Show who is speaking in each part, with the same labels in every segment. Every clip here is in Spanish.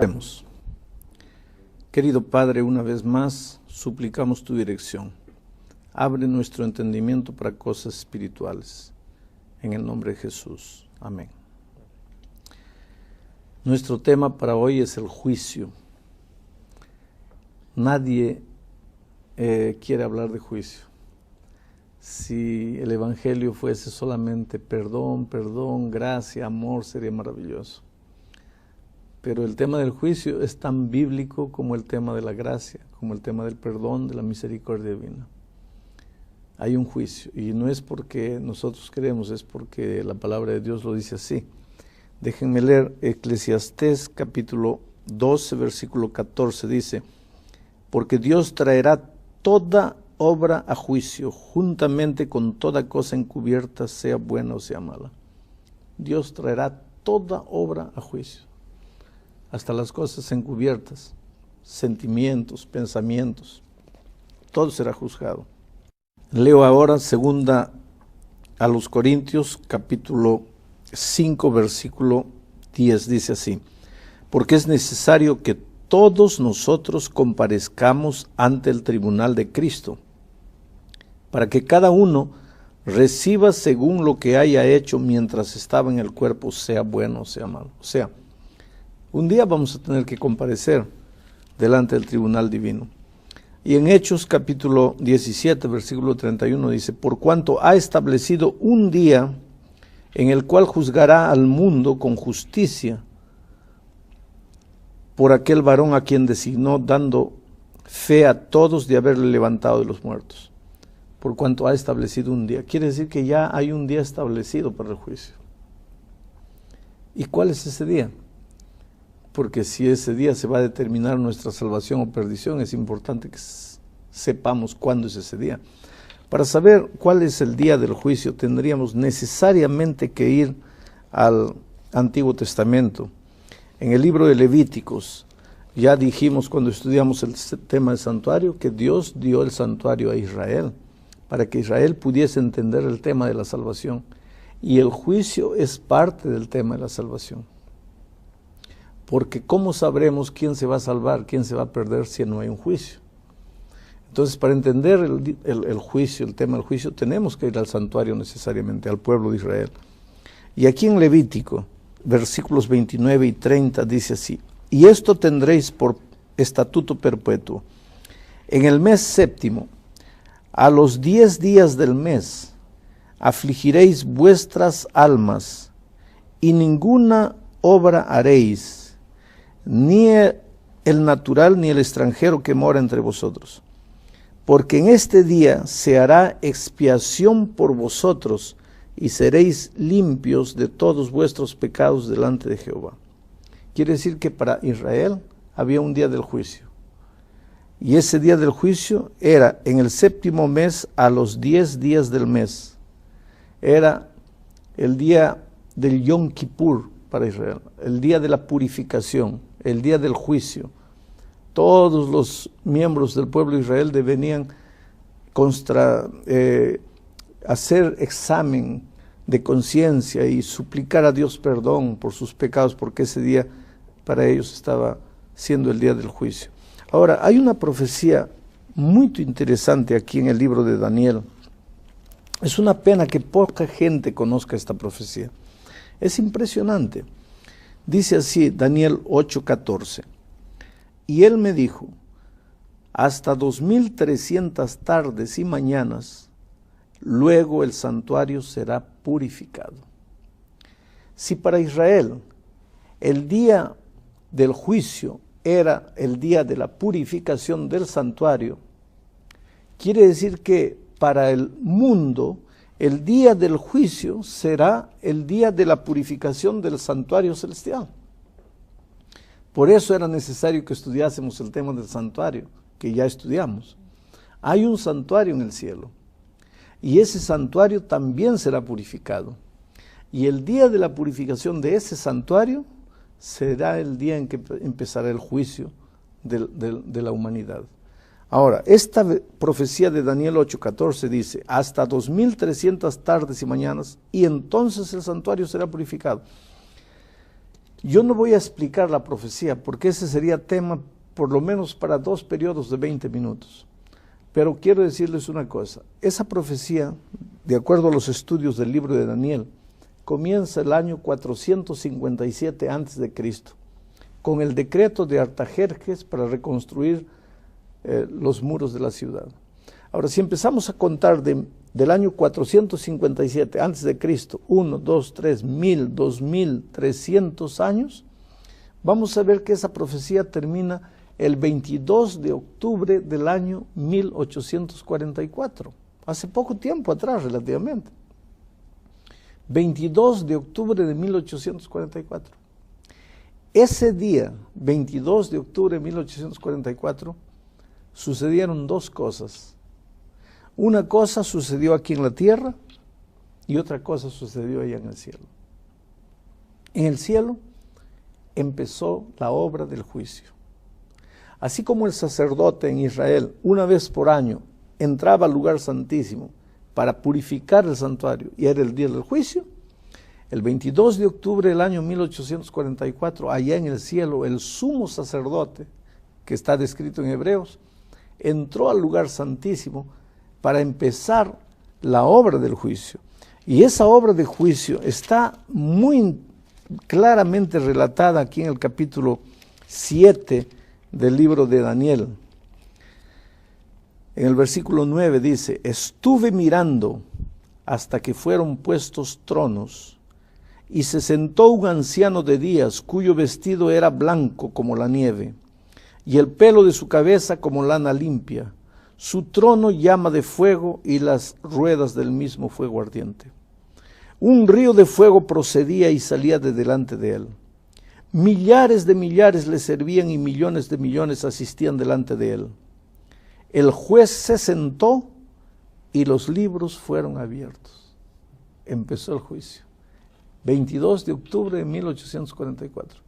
Speaker 1: Oremos. Querido Padre, una vez más suplicamos tu dirección. Abre nuestro entendimiento para cosas espirituales. En el nombre de Jesús. Amén. Nuestro tema para hoy es el juicio. Nadie quiere hablar de juicio. Si el Evangelio fuese solamente perdón, gracia, amor, sería maravilloso. Pero el tema del juicio es tan bíblico como el tema de la gracia, como el tema del perdón, de la misericordia divina. Hay un juicio, y no es porque nosotros queremos, es porque la palabra de Dios lo dice así. Déjenme leer Eclesiastés capítulo 12, versículo 14, dice: porque Dios traerá toda obra a juicio, juntamente con toda cosa encubierta, sea buena o sea mala. Dios traerá toda obra a juicio, hasta las cosas encubiertas, sentimientos, pensamientos, todo será juzgado. Leo ahora segunda a los Corintios, capítulo 5, versículo 10, dice así: porque es necesario que todos nosotros comparezcamos ante el tribunal de Cristo, para que cada uno reciba según lo que haya hecho mientras estaba en el cuerpo, sea bueno o sea malo. O sea, un día vamos a tener que comparecer delante del tribunal divino. Y en Hechos capítulo 17, versículo 31 dice: por cuanto ha establecido un día en el cual juzgará al mundo con justicia por aquel varón a quien designó, dando fe a todos de haberle levantado de los muertos. Por cuanto ha establecido un día. Quiere decir que ya hay un día establecido para el juicio. ¿Y cuál es ese día? Porque si ese día se va a determinar nuestra salvación o perdición, es importante que sepamos cuándo es ese día. Para saber cuál es el día del juicio, tendríamos necesariamente que ir al Antiguo Testamento. En el libro de Levíticos, ya dijimos cuando estudiamos el tema del santuario, que Dios dio el santuario a Israel, para que Israel pudiese entender el tema de la salvación. Y el juicio es parte del tema de la salvación. Porque ¿cómo sabremos quién se va a salvar, quién se va a perder si no hay un juicio? Entonces, para entender el juicio, el tema del juicio, tenemos que ir al santuario necesariamente, al pueblo de Israel. Y aquí en Levítico, versículos 29 y 30, dice así: y esto tendréis por estatuto perpetuo. En el mes séptimo, a los 10 días del mes, afligiréis vuestras almas, y ninguna obra haréis, ni el natural ni el extranjero que mora entre vosotros. Porque en este día se hará expiación por vosotros, y seréis limpios de todos vuestros pecados delante de Jehová. Quiere decir que para Israel había un día del juicio. Y ese día del juicio era en el séptimo mes, a los 10 días del mes. Era el día del Yom Kippur para Israel, el día de la purificación, el día del juicio. Todos los miembros del pueblo de Israel deberían hacer examen de conciencia y suplicar a Dios perdón por sus pecados, porque ese día para ellos estaba siendo el día del juicio. Ahora, hay una profecía muy interesante aquí en el libro de Daniel. Es una pena que poca gente conozca esta profecía. Es impresionante. Dice así, Daniel 8:14. Y él me dijo: hasta 2300 tardes y mañanas, luego el santuario será purificado. Si para Israel el día del juicio era el día de la purificación del santuario, quiere decir que para el mundo el día del juicio será el día de la purificación del santuario celestial. Por eso era necesario que estudiásemos el tema del santuario, que ya estudiamos. Hay un santuario en el cielo, y ese santuario también será purificado. Y el día de la purificación de ese santuario será el día en que empezará el juicio de la humanidad. Ahora, esta profecía de Daniel 8:14 dice: hasta 2300 tardes y mañanas, y entonces el santuario será purificado. Yo no voy a explicar la profecía, porque ese sería tema por lo menos para 2 periodos de 20 minutos. Pero quiero decirles una cosa, esa profecía, de acuerdo a los estudios del libro de Daniel, comienza el año 457 a.C., con el decreto de Artajerjes para reconstruir los muros de la ciudad. Ahora, si empezamos a contar del año 457 a.C., 1, 2, 3, 1000, 2300 años, vamos a ver que esa profecía termina el 22 de octubre del año 1844, hace poco tiempo atrás relativamente. 22 de octubre de 1844. Ese día, 22 de octubre de 1844, sucedieron 2 cosas. Una cosa sucedió aquí en la tierra y otra cosa sucedió allá en el cielo. En el cielo empezó la obra del juicio. Así como el sacerdote en Israel, una vez por año, entraba al lugar santísimo para purificar el santuario y era el día del juicio, el 22 de octubre del año 1844, allá en el cielo, el sumo sacerdote, que está descrito en Hebreos, entró al lugar santísimo para empezar la obra del juicio. Y esa obra de juicio está muy claramente relatada aquí en el capítulo 7 del libro de Daniel. En el versículo 9 dice: estuve mirando hasta que fueron puestos tronos, y se sentó un anciano de días, cuyo vestido era blanco como la nieve, y el pelo de su cabeza como lana limpia. Su trono llama de fuego, y las ruedas del mismo fuego ardiente. Un río de fuego procedía y salía de delante de él. Millares de millares le servían, y millones de millones asistían delante de él. El juez se sentó y los libros fueron abiertos. Empezó el juicio. 22 de octubre de 1844.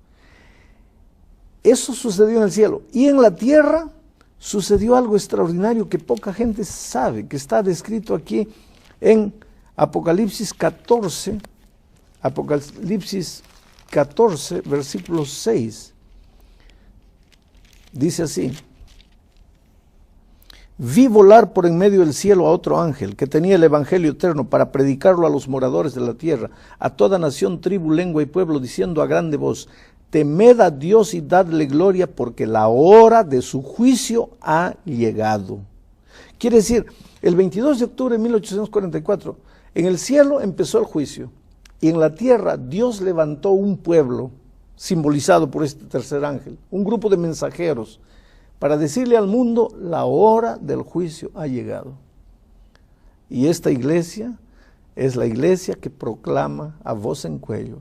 Speaker 1: Eso sucedió en el cielo. Y en la tierra sucedió algo extraordinario que poca gente sabe, que está descrito aquí en Apocalipsis 14, versículo 6. Dice así: vi volar por en medio del cielo a otro ángel que tenía el evangelio eterno para predicarlo a los moradores de la tierra, a toda nación, tribu, lengua y pueblo, diciendo a grande voz: temed a Dios y dadle gloria, porque la hora de su juicio ha llegado. Quiere decir, el 22 de octubre de 1844, en el cielo empezó el juicio, y en la tierra Dios levantó un pueblo, simbolizado por este tercer ángel, un grupo de mensajeros, para decirle al mundo: la hora del juicio ha llegado. Y esta iglesia es la iglesia que proclama a voz en cuello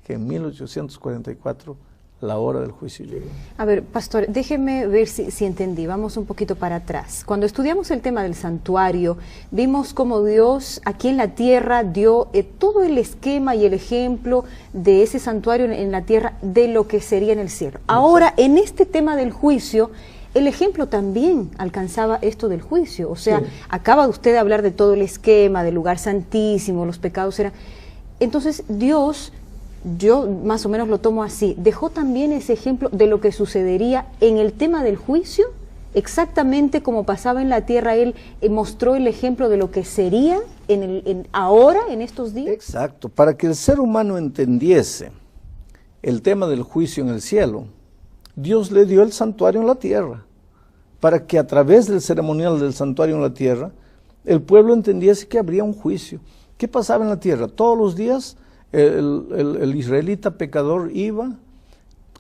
Speaker 1: que en 1844 la hora del juicio llegó.
Speaker 2: A ver, pastor, déjeme ver si entendí. Vamos un poquito para atrás. Cuando estudiamos el tema del santuario, vimos cómo Dios aquí en la tierra dio todo el esquema y el ejemplo de ese santuario en la tierra, de lo que sería en el cielo. Ahora, en este tema del juicio, el ejemplo también alcanzaba esto del juicio. O sea, sí, acaba usted de hablar de todo el esquema, del lugar santísimo, los pecados eran... Entonces, Dios, yo más o menos lo tomo así, dejó también ese ejemplo de lo que sucedería en el tema del juicio, exactamente como pasaba en la tierra. Él mostró el ejemplo de lo que sería ahora, en estos días.
Speaker 1: Exacto, para que el ser humano entendiese el tema del juicio en el cielo, Dios le dio el santuario en la tierra, para que a través del ceremonial del santuario en la tierra, el pueblo entendiese que habría un juicio. ¿Qué pasaba en la tierra? Todos los días el israelita pecador iba,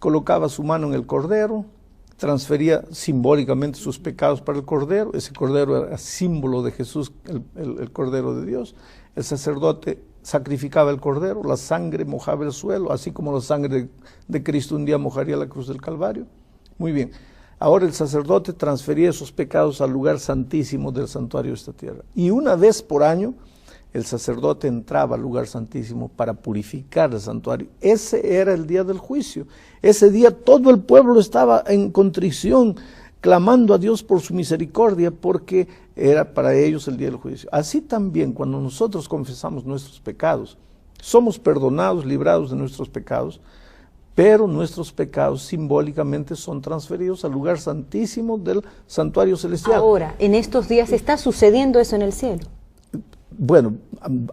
Speaker 1: colocaba su mano en el cordero, transfería simbólicamente sus pecados para el cordero. Ese cordero era símbolo de Jesús, el cordero de Dios. El sacerdote sacrificaba el cordero, la sangre mojaba el suelo, así como la sangre de Cristo un día mojaría la cruz del Calvario. Muy bien, ahora el sacerdote transfería esos pecados al lugar santísimo del santuario de esta tierra. Y una vez por año, el sacerdote entraba al lugar santísimo para purificar el santuario. Ese era el día del juicio. Ese día todo el pueblo estaba en contrición, clamando a Dios por su misericordia, porque era para ellos el día del juicio. Así también, cuando nosotros confesamos nuestros pecados, somos perdonados, librados de nuestros pecados, pero nuestros pecados simbólicamente son transferidos al lugar santísimo del santuario celestial.
Speaker 2: Ahora, en estos días está sucediendo eso en el cielo.
Speaker 1: Bueno,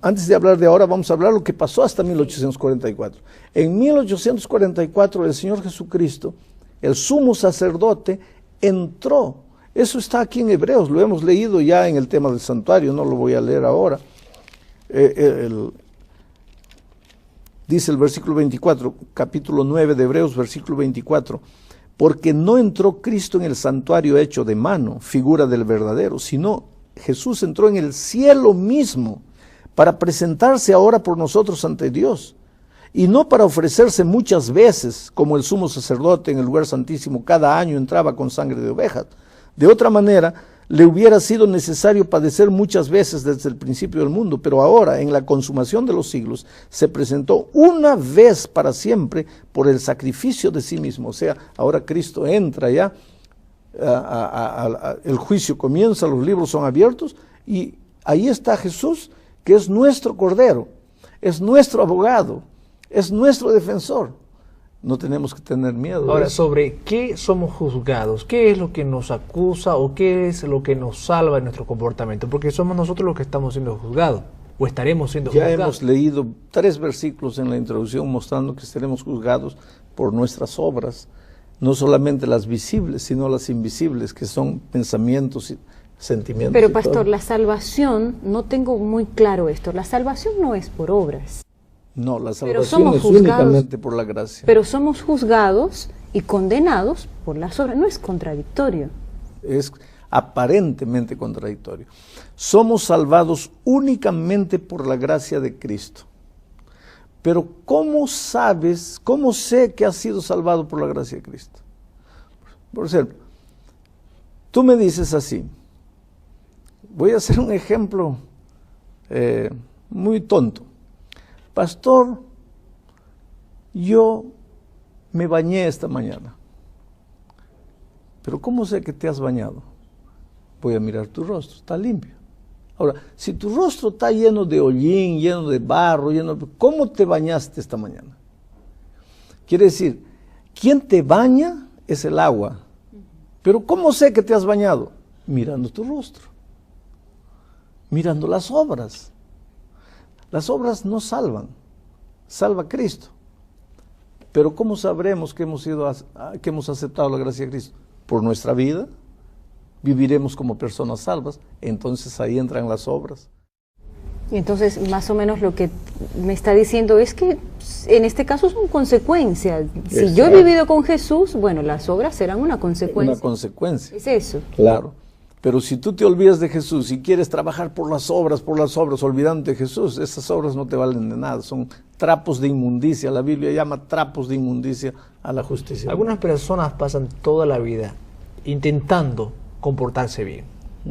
Speaker 1: antes de hablar de ahora, vamos a hablar lo que pasó hasta 1844. En 1844 el Señor Jesucristo, el sumo sacerdote, entró. Eso está aquí en Hebreos, lo hemos leído ya en el tema del santuario, no lo voy a leer ahora. Dice el versículo 24, capítulo 9 de Hebreos, versículo 24, porque no entró Cristo en el santuario hecho de mano, figura del verdadero, sino Jesús entró en el cielo mismo para presentarse ahora por nosotros ante Dios, y no para ofrecerse muchas veces, como el sumo sacerdote en el lugar santísimo cada año entraba con sangre de ovejas. De otra manera, le hubiera sido necesario padecer muchas veces desde el principio del mundo, pero ahora, en la consumación de los siglos, se presentó una vez para siempre por el sacrificio de sí mismo. O sea, ahora Cristo entra ya, el juicio comienza, los libros son abiertos, y ahí está Jesús, que es nuestro Cordero, es nuestro abogado, es nuestro defensor. No tenemos que tener miedo.
Speaker 3: Ahora, ¿sobre qué somos juzgados? ¿Qué es lo que nos acusa o qué es lo que nos salva en nuestro comportamiento? Porque somos nosotros los que estamos siendo juzgados o estaremos siendo juzgados.
Speaker 1: Ya hemos leído 3 versículos en la introducción mostrando que seremos juzgados por nuestras obras, no solamente las visibles, sino las invisibles, que son pensamientos y sentimientos.
Speaker 2: Pero pastor, la salvación, no tengo muy claro esto, la salvación no es por obras.
Speaker 1: No, la salvación es únicamente por la gracia.
Speaker 2: Pero somos juzgados y condenados por las obras. No es contradictorio.
Speaker 1: Es aparentemente contradictorio. Somos salvados únicamente por la gracia de Cristo. Pero ¿cómo sabes, cómo sé que has sido salvado por la gracia de Cristo? Por ejemplo, tú me dices así, voy a hacer un ejemplo muy tonto. Pastor, yo me bañé esta mañana. Pero ¿cómo sé que te has bañado? Voy a mirar tu rostro, está limpio. Ahora, si tu rostro está lleno de hollín, lleno de barro, ¿cómo te bañaste esta mañana? Quiere decir, quien te baña es el agua. Pero ¿cómo sé que te has bañado? Mirando tu rostro, mirando las obras. Las obras no salvan, salva Cristo. Pero ¿cómo sabremos que hemos aceptado la gracia de Cristo? Por nuestra vida, viviremos como personas salvas, entonces ahí entran las obras.
Speaker 2: Y entonces, más o menos lo que me está diciendo es que en este caso son consecuencias. Si yo he vivido con Jesús, bueno, las obras serán una consecuencia.
Speaker 1: Una consecuencia.
Speaker 2: Es eso.
Speaker 1: Claro. Pero si tú te olvidas de Jesús y quieres trabajar por las obras, olvidándote de Jesús, esas obras no te valen de nada, son trapos de inmundicia. La Biblia llama trapos de inmundicia a la justicia.
Speaker 3: Algunas personas pasan toda la vida intentando comportarse bien,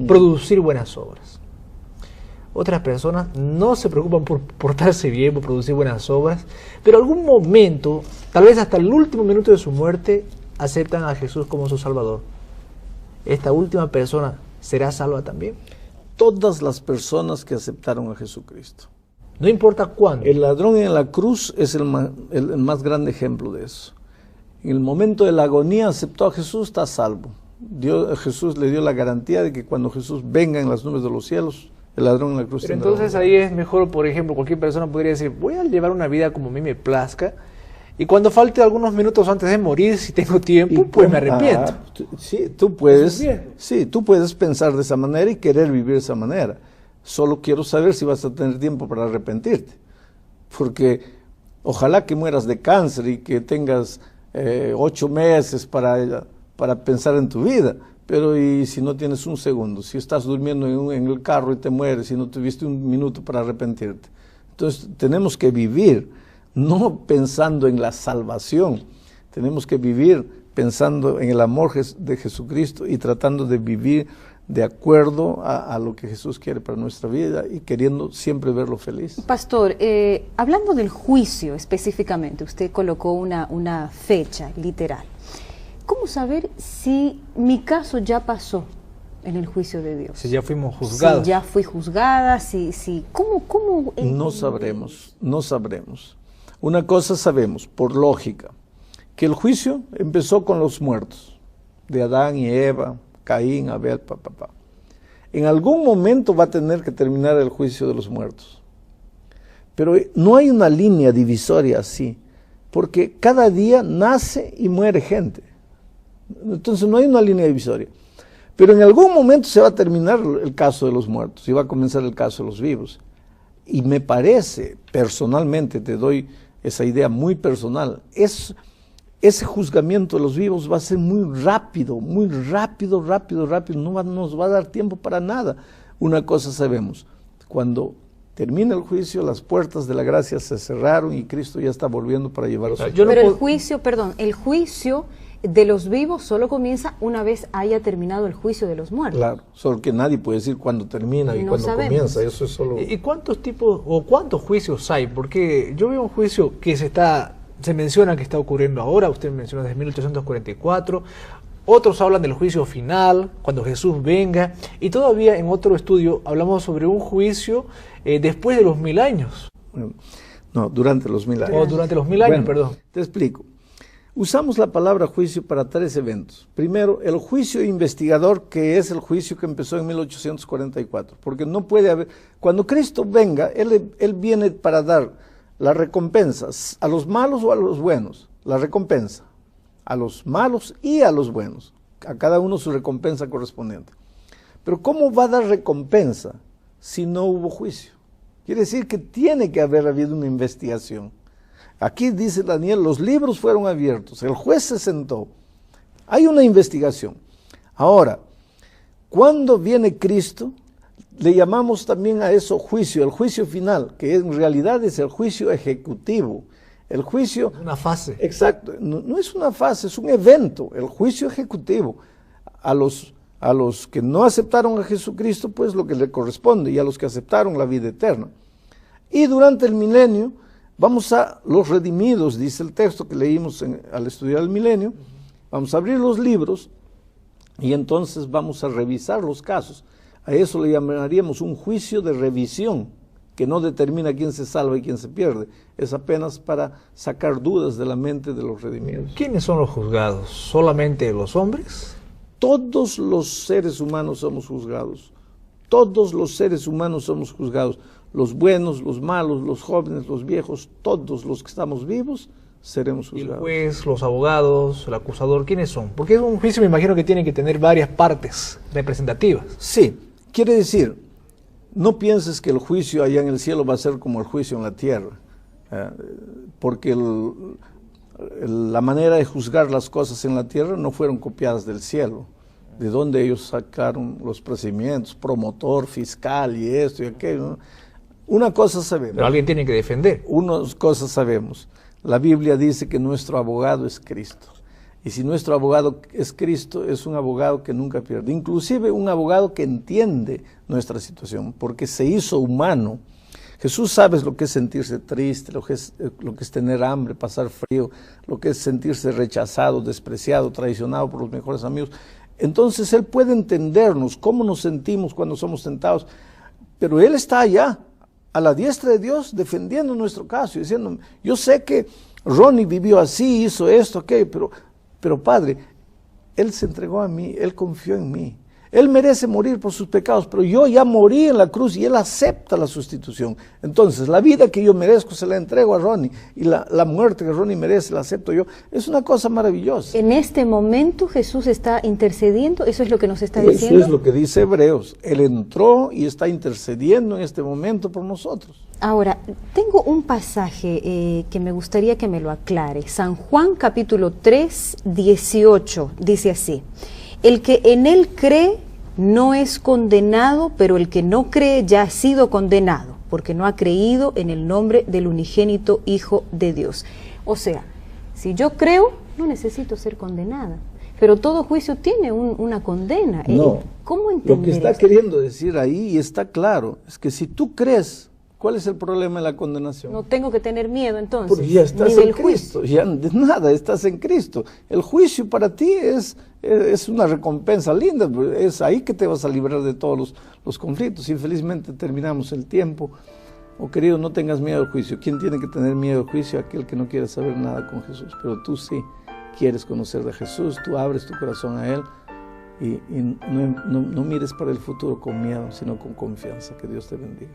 Speaker 3: producir buenas obras. Otras personas no se preocupan por portarse bien, por producir buenas obras, pero en algún momento, tal vez hasta el último minuto de su muerte, aceptan a Jesús como su Salvador. ¿Esta última persona será salva también?
Speaker 1: Todas las personas que aceptaron a Jesucristo.
Speaker 3: No importa cuándo.
Speaker 1: El ladrón en la cruz es el más grande ejemplo de eso. En el momento de la agonía aceptó a Jesús, está salvo. Jesús le dio la garantía de que cuando Jesús venga en las nubes de los cielos, el ladrón en la cruz.
Speaker 3: Pero entonces ahí es mejor, por ejemplo, cualquier persona podría decir, voy a llevar una vida como a mí me plazca, y cuando falte algunos minutos antes de morir, si tengo tiempo, pues me arrepiento.
Speaker 1: Sí, tú puedes pensar de esa manera y querer vivir de esa manera. Solo quiero saber si vas a tener tiempo para arrepentirte. Porque ojalá que mueras de cáncer y que tengas 8 meses para pensar en tu vida. Pero y si no tienes un segundo, si estás durmiendo en el carro y te mueres y no tuviste un minuto para arrepentirte. Entonces tenemos que vivir, no pensando en la salvación, tenemos que vivir pensando en el amor de Jesucristo y tratando de vivir de acuerdo a lo que Jesús quiere para nuestra vida y queriendo siempre verlo feliz.
Speaker 2: Pastor, hablando del juicio específicamente, usted colocó una fecha literal. ¿Cómo saber si mi caso ya pasó en el juicio de Dios?
Speaker 3: Si ya fuimos juzgados.
Speaker 2: Si ya fui juzgada, ¿cómo?
Speaker 1: No sabremos. Una cosa sabemos, por lógica. que el juicio empezó con los muertos, de Adán y Eva, Caín, Abel, papá. En algún momento va a tener que terminar el juicio de los muertos. Pero no hay una línea divisoria así, porque cada día nace y muere gente. Entonces no hay una línea divisoria. Pero en algún momento se va a terminar el caso de los muertos y va a comenzar el caso de los vivos. Y me parece, personalmente, te doy esa idea muy personal, ese juzgamiento de los vivos va a ser muy rápido, no nos va a dar tiempo para nada. Una cosa sabemos, cuando termina el juicio, las puertas de la gracia se cerraron y Cristo ya está volviendo para llevar a su...
Speaker 2: Pero el juicio de los vivos solo comienza una vez haya terminado el juicio de los muertos.
Speaker 1: Claro, solo que nadie puede decir cuándo termina y cuándo comienza, eso es solo...
Speaker 3: ¿Y cuántos tipos o cuántos juicios hay? Porque yo veo un juicio que se menciona que está ocurriendo ahora, usted menciona desde 1844, otros hablan del juicio final, cuando Jesús venga, y todavía en otro estudio hablamos sobre un juicio después de los 1000 años.
Speaker 1: No, durante los 1000 años.
Speaker 3: O durante los 1000 años, perdón.
Speaker 1: Te explico. Usamos la palabra juicio para 3 eventos. Primero, el juicio investigador, que es el juicio que empezó en 1844, porque no puede haber... Cuando Cristo venga, Él viene para dar las recompensas a los malos o a los buenos, la recompensa a los malos y a los buenos, a cada uno su recompensa correspondiente. Pero ¿cómo va a dar recompensa si no hubo juicio? Quiere decir que tiene que haber habido una investigación. Aquí dice Daniel, los libros fueron abiertos, el juez se sentó, hay una investigación. Ahora, cuando viene Cristo, le llamamos también a eso juicio, el juicio final, que en realidad es el juicio ejecutivo. El juicio...
Speaker 3: Una fase.
Speaker 1: Exacto, no es una fase, es un evento, el juicio ejecutivo. A los que no aceptaron a Jesucristo, pues lo que le corresponde, y a los que aceptaron la vida eterna. Y durante el milenio, vamos a los redimidos, dice el texto que leímos al estudiar el milenio, vamos a abrir los libros y entonces vamos a revisar los casos. A eso le llamaríamos un juicio de revisión, que no determina quién se salva y quién se pierde. Es apenas para sacar dudas de la mente de los redimidos.
Speaker 3: ¿Quiénes son los juzgados? ¿Solamente los hombres?
Speaker 1: Todos los seres humanos somos juzgados. Todos los seres humanos somos juzgados. Los buenos, los malos, los jóvenes, los viejos, todos los que estamos vivos seremos juzgados.
Speaker 3: El juez, los abogados, el acusador, ¿quiénes son? Porque es un juicio, me imagino que tiene que tener varias partes representativas.
Speaker 1: Sí, quiere decir, no pienses que el juicio allá en el cielo va a ser como el juicio en la tierra, porque la manera de juzgar las cosas en la tierra no fueron copiadas del cielo, de donde ellos sacaron los procedimientos, promotor, fiscal y esto y aquello, ¿no? Una cosa sabemos.
Speaker 3: Pero alguien tiene que defender.
Speaker 1: Unas cosas sabemos. La Biblia dice que nuestro abogado es Cristo. Y si nuestro abogado es Cristo, es un abogado que nunca pierde. Inclusive un abogado que entiende nuestra situación, porque se hizo humano. Jesús sabe lo que es sentirse triste, lo que es tener hambre, pasar frío, lo que es sentirse rechazado, despreciado, traicionado por los mejores amigos. Entonces Él puede entendernos, cómo nos sentimos cuando somos tentados. Pero Él está allá, a la diestra de Dios, defendiendo nuestro caso y diciendo, yo sé que Ronnie vivió así, hizo esto, aquello, pero Padre, Él se entregó a mí, Él confió en mí. Él merece morir por sus pecados, pero yo ya morí en la cruz y Él acepta la sustitución. Entonces, la vida que yo merezco se la entrego a Ronnie y la muerte que Ronnie merece la acepto yo. Es una cosa maravillosa.
Speaker 2: En este momento Jesús está intercediendo, ¿eso es lo que nos está diciendo?
Speaker 1: Eso es lo que dice Hebreos. Él entró y está intercediendo en este momento por nosotros.
Speaker 2: Ahora, tengo un pasaje que me gustaría que me lo aclare. San Juan capítulo 3, 18, dice así: el que en Él cree no es condenado, pero el que no cree ya ha sido condenado, porque no ha creído en el nombre del unigénito Hijo de Dios. O sea, si yo creo, no necesito ser condenada, pero todo juicio tiene una condena.
Speaker 1: No,
Speaker 2: ¿cómo entender
Speaker 1: lo que está queriendo decir ahí, y está claro, es que si tú crees, ¿cuál es el problema de la condenación?
Speaker 2: No tengo que tener miedo entonces.
Speaker 1: Porque ya estás
Speaker 2: ni
Speaker 1: en
Speaker 2: del
Speaker 1: Cristo, ya de nada, estás en Cristo. El juicio para ti es una recompensa linda, es ahí que te vas a librar de todos los conflictos. Infelizmente terminamos el tiempo. Oh querido, no tengas miedo al juicio. ¿Quién tiene que tener miedo al juicio? Aquel que no quiere saber nada con Jesús, pero tú sí. quieres conocer de Jesús, tú abres tu corazón a Él y no mires para el futuro con miedo, sino con confianza. Que Dios te bendiga.